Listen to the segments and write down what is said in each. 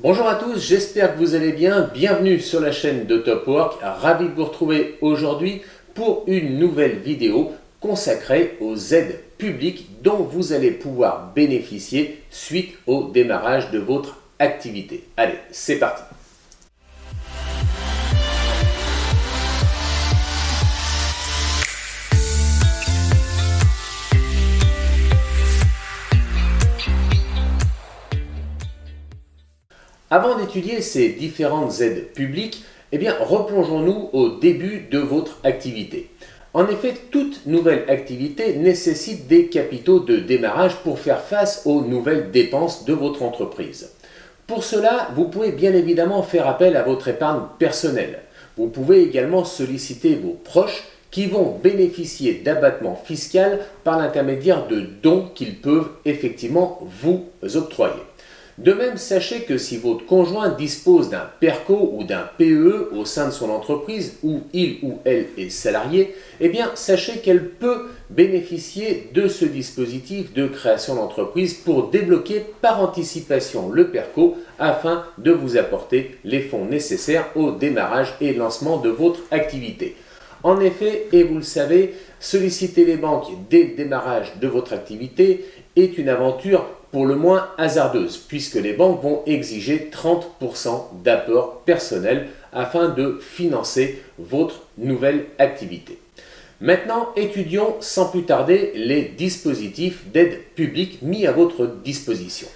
Bonjour à tous, j'espère que vous allez bien. Bienvenue sur la chaîne de Top Work. Ravi de vous retrouver aujourd'hui pour une nouvelle vidéo consacrée aux aides publiques dont vous allez pouvoir bénéficier suite au démarrage de votre activité. Allez, c'est parti. Avant d'étudier ces différentes aides publiques, replongeons-nous au début de votre activité. En effet, toute nouvelle activité nécessite des capitaux de démarrage pour faire face aux nouvelles dépenses de votre entreprise. Pour cela, vous pouvez bien évidemment faire appel à votre épargne personnelle. Vous pouvez également solliciter vos proches qui vont bénéficier d'abattements fiscaux par l'intermédiaire de dons qu'ils peuvent effectivement vous octroyer. De même, sachez que si votre conjoint dispose d'un PERCO ou d'un PEE au sein de son entreprise où il ou elle est salarié, sachez qu'elle peut bénéficier de ce dispositif de création d'entreprise pour débloquer par anticipation le PERCO afin de vous apporter les fonds nécessaires au démarrage et lancement de votre activité. En effet, et vous le savez, solliciter les banques dès le démarrage de votre activité est une aventure pour le moins hasardeuse, puisque les banques vont exiger 30% d'apport personnel afin de financer votre nouvelle activité. Maintenant, étudions sans plus tarder les dispositifs d'aide publique mis à votre disposition.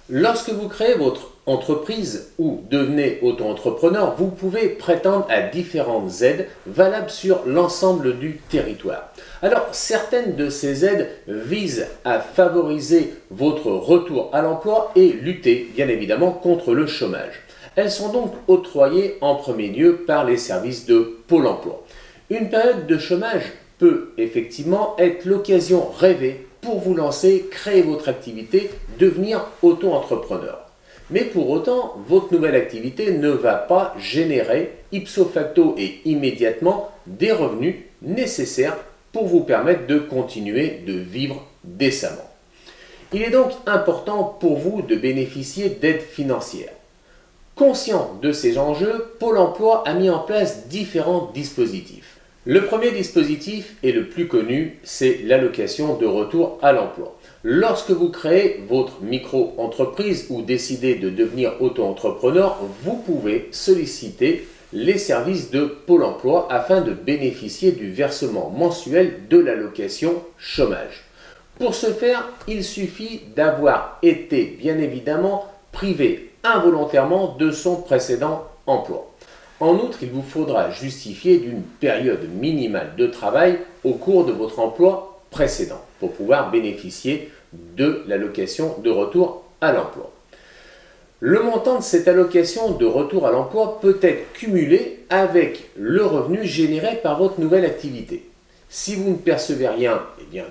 Lorsque vous créez votre entreprise ou devenez auto-entrepreneur, vous pouvez prétendre à différentes aides valables sur l'ensemble du territoire. Alors, certaines de ces aides visent à favoriser votre retour à l'emploi et lutter, bien évidemment, contre le chômage. Elles sont donc octroyées en premier lieu par les services de Pôle emploi. Une période de chômage peut effectivement être l'occasion rêvée pour vous lancer, créer votre activité, devenir auto-entrepreneur. Mais pour autant, votre nouvelle activité ne va pas générer ipso facto et immédiatement des revenus nécessaires pour vous permettre de continuer de vivre décemment. Il est donc important pour vous de bénéficier d'aides financières. Conscient de ces enjeux, Pôle emploi a mis en place différents dispositifs. Le premier dispositif et le plus connu, c'est l'allocation de retour à l'emploi. Lorsque vous créez votre micro-entreprise ou décidez de devenir auto-entrepreneur, vous pouvez solliciter les services de Pôle emploi afin de bénéficier du versement mensuel de l'allocation chômage. Pour ce faire, il suffit d'avoir été bien évidemment privé involontairement de son précédent emploi. En outre, il vous faudra justifier d'une période minimale de travail au cours de votre emploi précédent pour pouvoir bénéficier de l'allocation de retour à l'emploi. Le montant de cette allocation de retour à l'emploi peut être cumulé avec le revenu généré par votre nouvelle activité. Si vous ne percevez rien,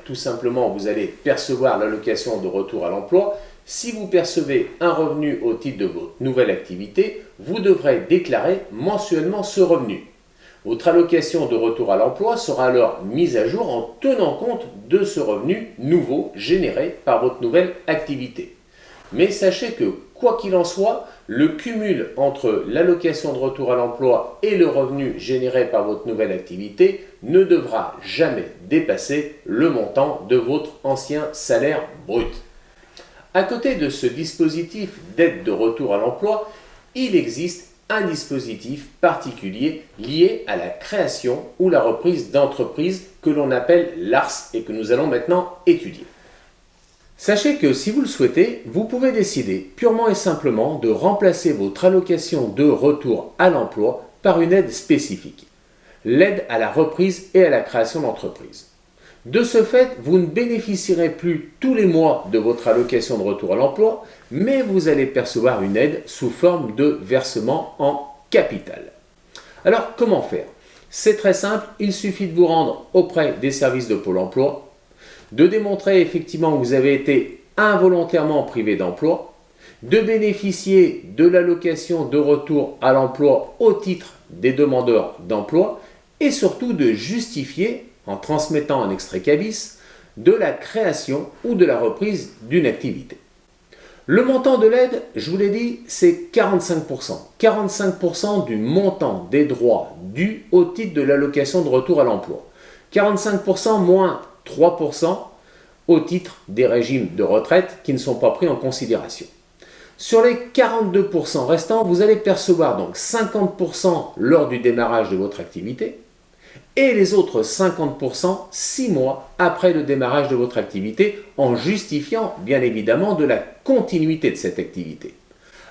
tout simplement vous allez percevoir l'allocation de retour à l'emploi. Si vous percevez un revenu au titre de votre nouvelle activité, vous devrez déclarer mensuellement ce revenu. Votre allocation de retour à l'emploi sera alors mise à jour en tenant compte de ce revenu nouveau généré par votre nouvelle activité. Mais sachez que, quoi qu'il en soit, le cumul entre l'allocation de retour à l'emploi et le revenu généré par votre nouvelle activité ne devra jamais dépasser le montant de votre ancien salaire brut. À côté de ce dispositif d'aide de retour à l'emploi, il existe un dispositif particulier lié à la création ou la reprise d'entreprise que l'on appelle l'ARS et que nous allons maintenant étudier. Sachez que si vous le souhaitez, vous pouvez décider purement et simplement de remplacer votre allocation de retour à l'emploi par une aide spécifique, l'aide à la reprise et à la création d'entreprise. De ce fait, vous ne bénéficierez plus tous les mois de votre allocation de retour à l'emploi, mais vous allez percevoir une aide sous forme de versement en capital. Alors, comment faire? C'est très simple, il suffit de vous rendre auprès des services de Pôle emploi, de démontrer effectivement que vous avez été involontairement privé d'emploi, de bénéficier de l'allocation de retour à l'emploi au titre des demandeurs d'emploi et surtout de justifier en transmettant un extrait CABIS, de la création ou de la reprise d'une activité. Le montant de l'aide, je vous l'ai dit, c'est 45%. 45% du montant des droits dus au titre de l'allocation de retour à l'emploi. 45% moins 3% au titre des régimes de retraite qui ne sont pas pris en considération. Sur les 42% restants, vous allez percevoir donc 50% lors du démarrage de votre activité et les autres 50% 6 mois après le démarrage de votre activité en justifiant bien évidemment de la continuité de cette activité.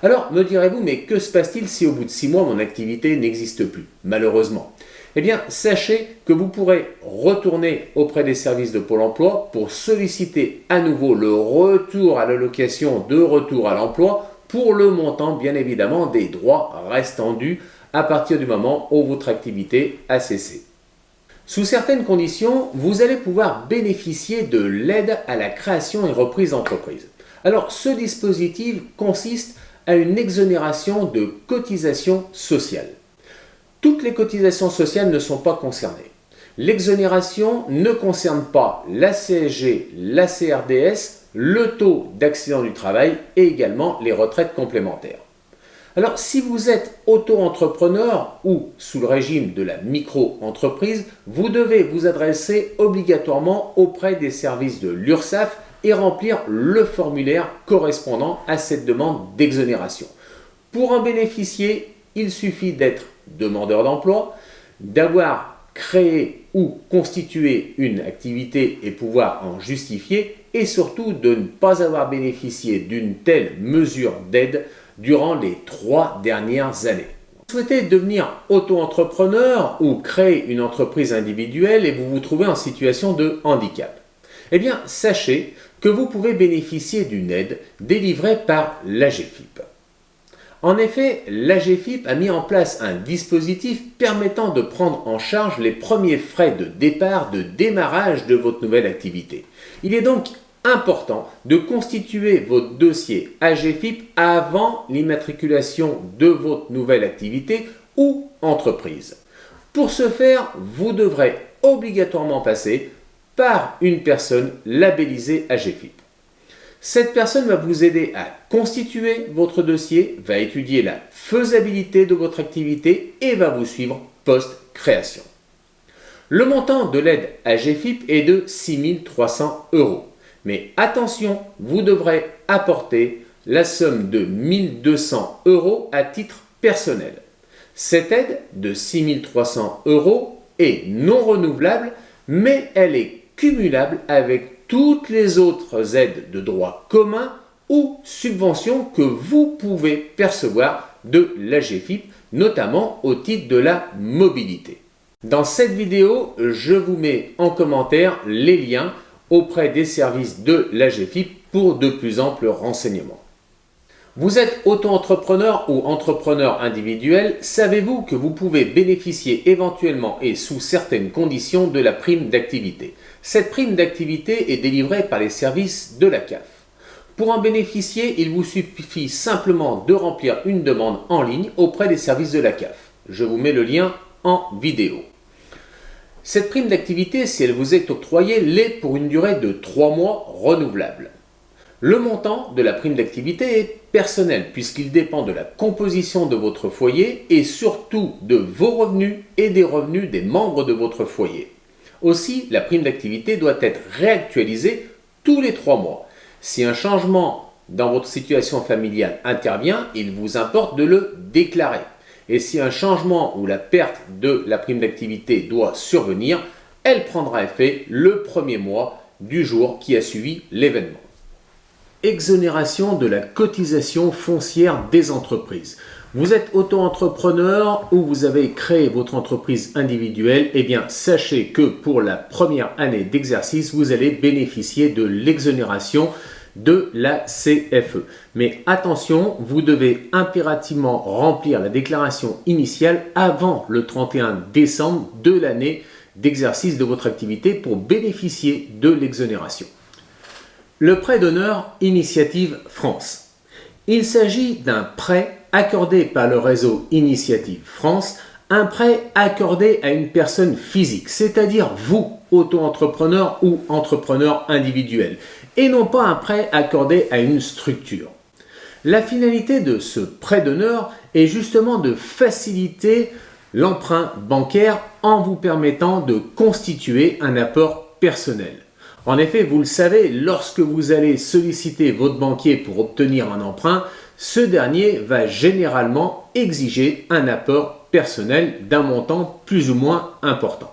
Alors me direz-vous, mais que se passe-t-il si au bout de 6 mois mon activité n'existe plus, malheureusement? Eh bien, sachez que vous pourrez retourner auprès des services de Pôle emploi pour solliciter à nouveau le retour à l'allocation de retour à l'emploi pour le montant, bien évidemment, des droits restants dus à partir du moment où votre activité a cessé. Sous certaines conditions, vous allez pouvoir bénéficier de l'aide à la création et reprise d'entreprise. Alors, ce dispositif consiste à une exonération de cotisations sociales. Toutes les cotisations sociales ne sont pas concernées. L'exonération ne concerne pas la CSG, la CRDS, le taux d'accident du travail et également les retraites complémentaires. Alors, si vous êtes auto-entrepreneur ou sous le régime de la micro-entreprise, vous devez vous adresser obligatoirement auprès des services de l'URSSAF et remplir le formulaire correspondant à cette demande d'exonération. Pour en bénéficier, il suffit d'être demandeur d'emploi, d'avoir créé ou constitué une activité et pouvoir en justifier, et surtout de ne pas avoir bénéficié d'une telle mesure d'aide durant les 3 dernières années. Vous souhaitez devenir auto-entrepreneur ou créer une entreprise individuelle et vous vous trouvez en situation de handicap. Eh bien, sachez que vous pouvez bénéficier d'une aide délivrée par l'AGEFIP. En effet, l'AGEFIP a mis en place un dispositif permettant de prendre en charge les premiers frais de départ, de démarrage de votre nouvelle activité. Il est donc important de constituer votre dossier AGEFIP avant l'immatriculation de votre nouvelle activité ou entreprise. Pour ce faire, vous devrez obligatoirement passer par une personne labellisée AGEFIP. Cette personne va vous aider à constituer votre dossier, va étudier la faisabilité de votre activité et va vous suivre post-création. Le montant de l'aide AGEFIP est de 6 300 €. Mais attention, vous devrez apporter la somme de 1 200 € à titre personnel. Cette aide de 6 300 € est non renouvelable, mais elle est cumulable avec toutes les autres aides de droit commun ou subventions que vous pouvez percevoir de l'AGEFIP, notamment au titre de la mobilité. Dans cette vidéo, je vous mets en commentaire les liens auprès des services de l'AGEFIP pour de plus amples renseignements. Vous êtes auto-entrepreneur ou entrepreneur individuel, savez-vous que vous pouvez bénéficier éventuellement et sous certaines conditions de la prime d'activité? Cette prime d'activité est délivrée par les services de la CAF. Pour en bénéficier, il vous suffit simplement de remplir une demande en ligne auprès des services de la CAF. Je vous mets le lien en vidéo. Cette prime d'activité, si elle vous est octroyée, l'est pour une durée de 3 mois renouvelable. Le montant de la prime d'activité est personnel puisqu'il dépend de la composition de votre foyer et surtout de vos revenus et des revenus des membres de votre foyer. Aussi, la prime d'activité doit être réactualisée tous les 3 mois. Si un changement dans votre situation familiale intervient, il vous importe de le déclarer. Et si un changement ou la perte de la prime d'activité doit survenir, elle prendra effet le premier mois du jour qui a suivi l'événement. Exonération de la cotisation foncière des entreprises. Vous êtes auto-entrepreneur ou vous avez créé votre entreprise individuelle, eh bien sachez que pour la première année d'exercice, vous allez bénéficier de l'exonération de la CFE. Mais attention, vous devez impérativement remplir la déclaration initiale avant le 31 décembre de l'année d'exercice de votre activité pour bénéficier de l'exonération. Le prêt d'honneur Initiative France. Il s'agit d'un prêt accordé par le réseau Initiative France, un prêt accordé à une personne physique, c'est-à-dire vous, auto-entrepreneur ou entrepreneur individuel, et non pas un prêt accordé à une structure. La finalité de ce prêt d'honneur est justement de faciliter l'emprunt bancaire en vous permettant de constituer un apport personnel. En effet, vous le savez, lorsque vous allez solliciter votre banquier pour obtenir un emprunt, ce dernier va généralement exiger un apport personnel d'un montant plus ou moins important.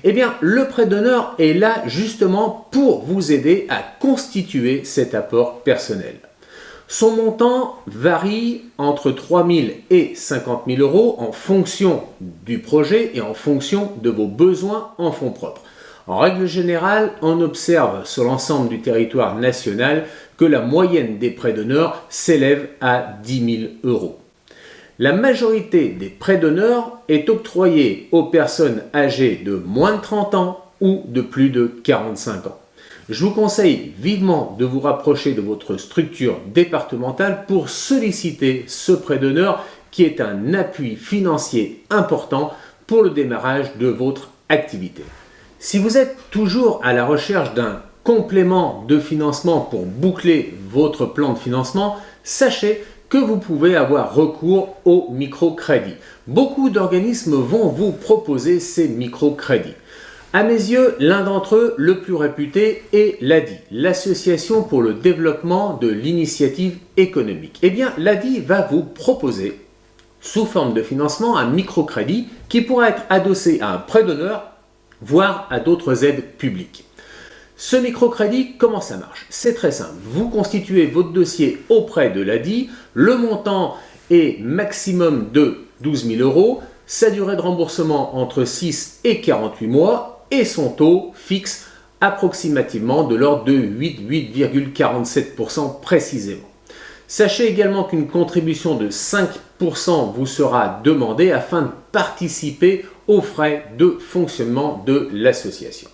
Eh bien, le prêt d'honneur est là justement pour vous aider à constituer cet apport personnel. Son montant varie entre 3 000 et 50 000 euros en fonction du projet et en fonction de vos besoins en fonds propres. En règle générale, on observe sur l'ensemble du territoire national que la moyenne des prêts d'honneur s'élève à 10 000 euros. La majorité des prêts d'honneur est octroyée aux personnes âgées de moins de 30 ans ou de plus de 45 ans. Je vous conseille vivement de vous rapprocher de votre structure départementale pour solliciter ce prêt d'honneur qui est un appui financier important pour le démarrage de votre activité. Si vous êtes toujours à la recherche d'un complément de financement pour boucler votre plan de financement, sachez que vous pouvez avoir recours au microcrédit. Beaucoup d'organismes vont vous proposer ces microcrédits. À mes yeux, l'un d'entre eux, le plus réputé, est l'ADI, l'Association pour le développement de l'initiative économique. Eh bien, l'ADI va vous proposer, sous forme de financement, un microcrédit qui pourra être adossé à un prêt d'honneur, voire à d'autres aides publiques. Ce microcrédit, comment ça marche? C'est très simple. Vous constituez votre dossier auprès de l'ADI. Le montant est maximum de 12 000 euros. Sa durée de remboursement entre 6 et 48 mois et son taux fixe approximativement de l'ordre de 8,47% précisément. Sachez également qu'une contribution de 5% vous sera demandée afin de participer aux frais de fonctionnement de l'association.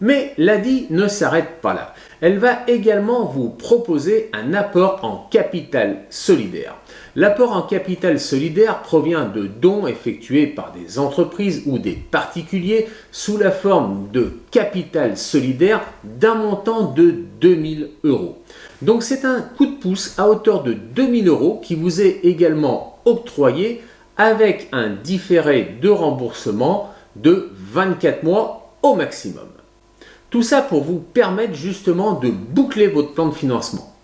Mais l'ADI ne s'arrête pas là. Elle va également vous proposer un apport en capital solidaire. L'apport en capital solidaire provient de dons effectués par des entreprises ou des particuliers sous la forme de capital solidaire d'un montant de 2 000 euros. Donc c'est un coup de pouce à hauteur de 2 000 euros qui vous est également octroyé avec un différé de remboursement de 24 mois au maximum. Tout ça pour vous permettre justement de boucler votre plan de financement.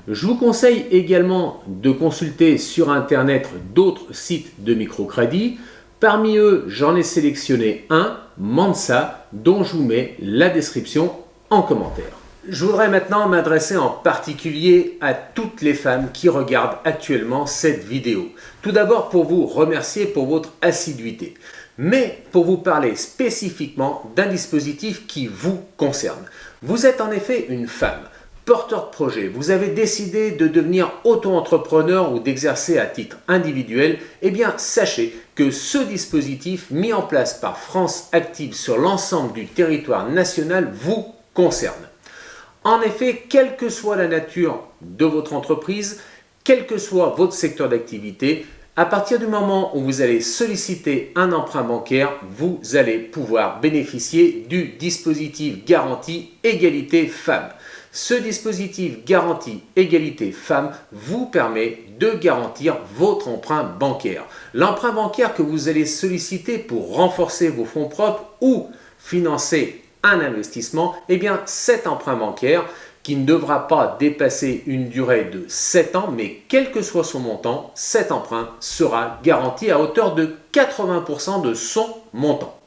Je vous conseille également de consulter sur Internet d'autres sites de microcrédit. Parmi eux, j'en ai sélectionné un, Mansa, dont je vous mets la description en commentaire. Je voudrais maintenant m'adresser en particulier à toutes les femmes qui regardent actuellement cette vidéo. Tout d'abord pour vous remercier pour votre assiduité, mais pour vous parler spécifiquement d'un dispositif qui vous concerne. Vous êtes en effet une femme, porteur de projet, vous avez décidé de devenir auto-entrepreneur ou d'exercer à titre individuel, eh bien sachez que ce dispositif mis en place par France Active sur l'ensemble du territoire national vous concerne. En effet, quelle que soit la nature de votre entreprise, quel que soit votre secteur d'activité, à partir du moment où vous allez solliciter un emprunt bancaire, vous allez pouvoir bénéficier du dispositif garantie égalité femmes. Ce dispositif garantie égalité femmes vous permet de garantir votre emprunt bancaire. L'emprunt bancaire que vous allez solliciter pour renforcer vos fonds propres ou financer un investissement, eh bien cet emprunt bancaire qui ne devra pas dépasser une durée de 7 ans, mais quel que soit son montant, cet emprunt sera garanti à hauteur de 80% de son montant.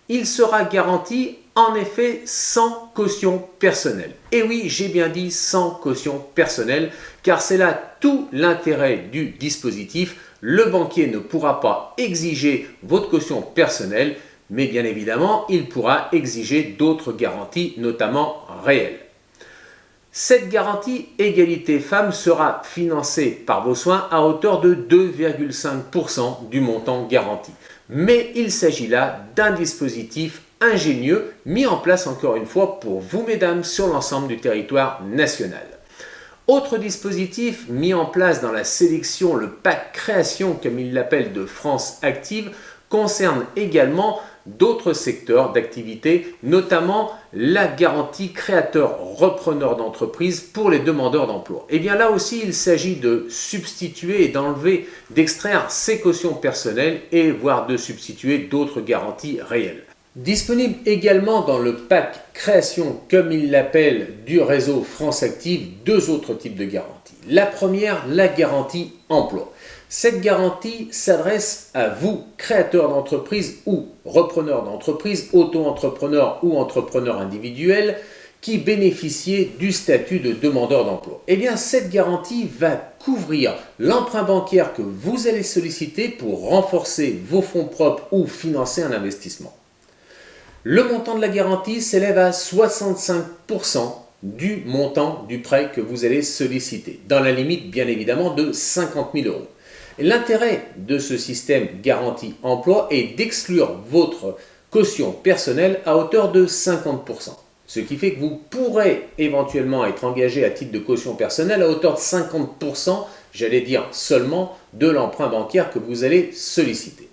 Il sera garanti en effet sans caution personnelle. Et oui, j'ai bien dit sans caution personnelle, car c'est là tout l'intérêt du dispositif. Le banquier ne pourra pas exiger votre caution personnelle, mais bien évidemment, il pourra exiger d'autres garanties, notamment réelles. Cette garantie égalité femmes sera financée par vos soins à hauteur de 2,5% du montant garanti. Mais il s'agit là d'un dispositif ingénieux mis en place encore une fois pour vous mesdames sur l'ensemble du territoire national. Autre dispositif mis en place dans la sélection, le pack création comme il l'appelle de France Active, concerne également d'autres secteurs d'activité, notamment la garantie créateur-repreneur d'entreprise pour les demandeurs d'emploi. Et bien là aussi, il s'agit de substituer et d'enlever, d'extraire ces cautions personnelles et voire de substituer d'autres garanties réelles. Disponible également dans le pack création, comme il l'appelle, du réseau France Active, deux autres types de garanties. La première, la garantie emploi. Cette garantie s'adresse à vous, créateurs d'entreprise ou repreneurs d'entreprise, auto-entrepreneurs ou entrepreneurs individuels, qui bénéficiez du statut de demandeur d'emploi. Eh bien, cette garantie va couvrir l'emprunt bancaire que vous allez solliciter pour renforcer vos fonds propres ou financer un investissement. Le montant de la garantie s'élève à 65% du montant du prêt que vous allez solliciter, dans la limite bien évidemment de 50 000 euros. L'intérêt de ce système garantie emploi est d'exclure votre caution personnelle à hauteur de 50%. Ce qui fait que vous pourrez éventuellement être engagé à titre de caution personnelle à hauteur de 50%, j'allais dire seulement, de l'emprunt bancaire que vous allez solliciter.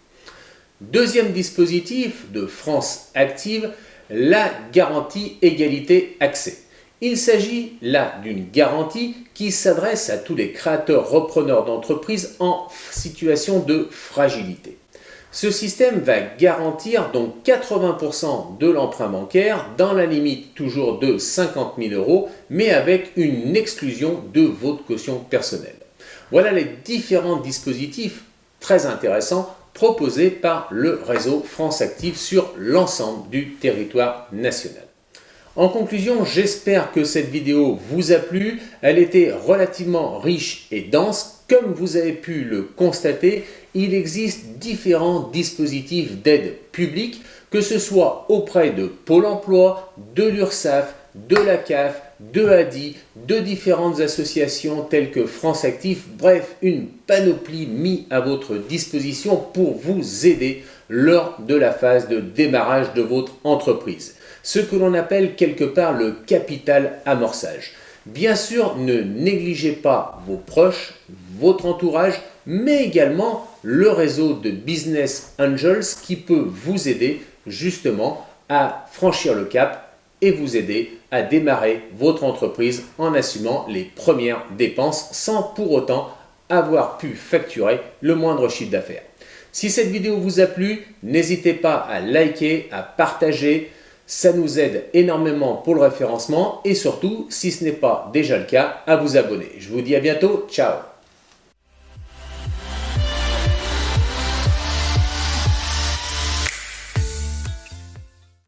Deuxième dispositif de France Active, la garantie égalité accès. Il s'agit là d'une garantie qui s'adresse à tous les créateurs repreneurs d'entreprises en situation de fragilité. Ce système va garantir donc 80% de l'emprunt bancaire dans la limite toujours de 50 000 euros, mais avec une exclusion de votre caution personnelle. Voilà les différents dispositifs très intéressants proposés par le réseau France Active sur l'ensemble du territoire national. En conclusion, j'espère que cette vidéo vous a plu. Elle était relativement riche et dense. Comme vous avez pu le constater, il existe différents dispositifs d'aide publique, que ce soit auprès de Pôle emploi, de l'URSSAF, de la CAF, de ADI, de différentes associations telles que France Active, bref, une panoplie mise à votre disposition pour vous aider lors de la phase de démarrage de votre entreprise. Ce que l'on appelle quelque part le capital amorçage. Bien sûr, ne négligez pas vos proches, votre entourage, mais également le réseau de Business Angels qui peut vous aider justement à franchir le cap et vous aider à démarrer votre entreprise en assumant les premières dépenses sans pour autant avoir pu facturer le moindre chiffre d'affaires. Si cette vidéo vous a plu, n'hésitez pas à liker, à partager. Ça nous aide énormément pour le référencement et surtout, si ce n'est pas déjà le cas, à vous abonner. Je vous dis à bientôt. Ciao!